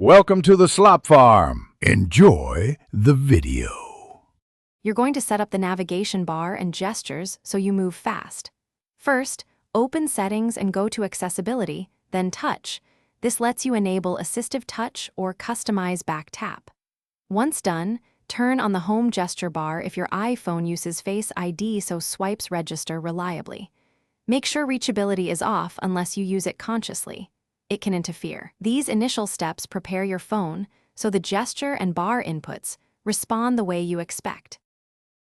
Welcome to the Slop Farm. Enjoy the video. You're going to set up the navigation bar and gestures so you move fast. First, open Settings and go to Accessibility, then Touch. This lets you enable Assistive Touch or Customize Back Tap. Once done, turn on the Home gesture bar if your iPhone uses Face ID so swipes register reliably. Make sure reachability is off unless you use it consciously. It can interfere. These initial steps prepare your phone so the gesture and bar inputs respond the way you expect.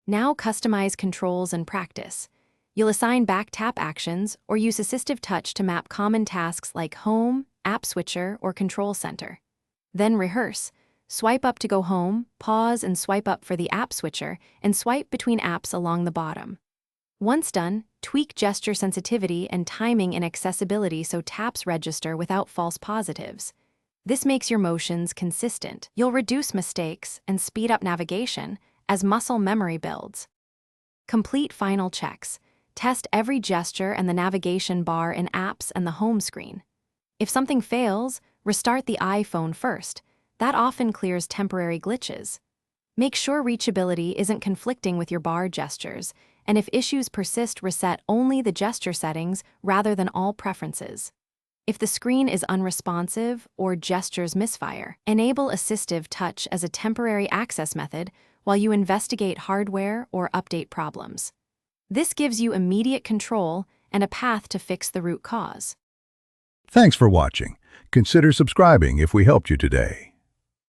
Now customize controls and practice. You'll assign back tap actions or use assistive touch to map common tasks like Home, App Switcher, or Control Center. Then rehearse. Swipe up to go home, pause and swipe up for the App Switcher, and swipe between apps along the bottom. Once done, tweak gesture sensitivity and timing in accessibility so taps register without false positives. This makes your motions consistent. You'll reduce mistakes and speed up navigation as muscle memory builds. Complete final checks. Test every gesture and the navigation bar in apps and the home screen. If something fails, restart the iPhone first. That often clears temporary glitches. Make sure reachability isn't conflicting with your bar gestures, and if issues persist, reset only the gesture settings rather than all preferences. If the screen is unresponsive or gestures misfire, enable assistive touch as a temporary access method while you investigate hardware or update problems. This gives you immediate control and a path to fix the root cause. Thanks for watching. Consider subscribing if we helped you today.